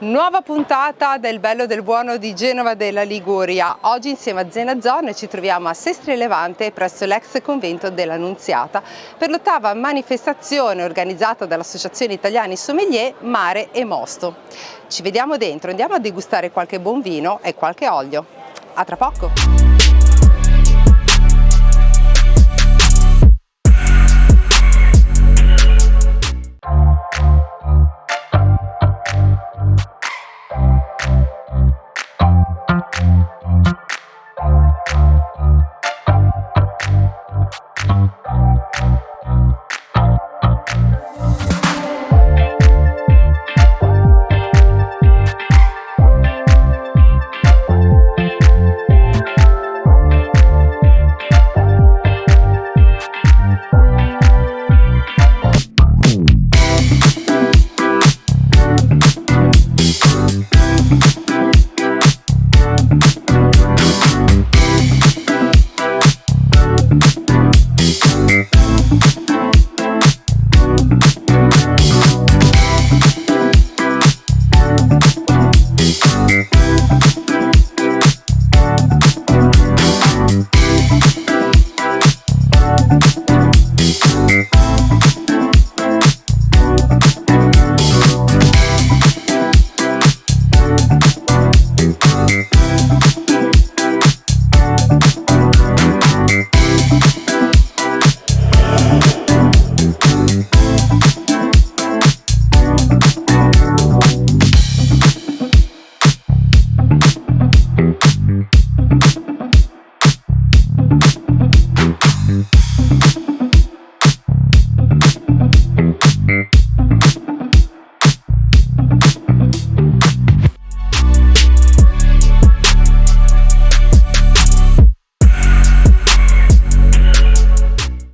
Nuova puntata del Bello del Buono di Genova della Liguria. Oggi insieme a Zena Zorn ci troviamo a Sestri Levante presso l'ex convento dell'Annunziata per l'ottava manifestazione organizzata dall'Associazione Italiani Sommelier Mare e Mosto. Ci vediamo dentro, andiamo a degustare qualche buon vino e qualche olio. A tra poco!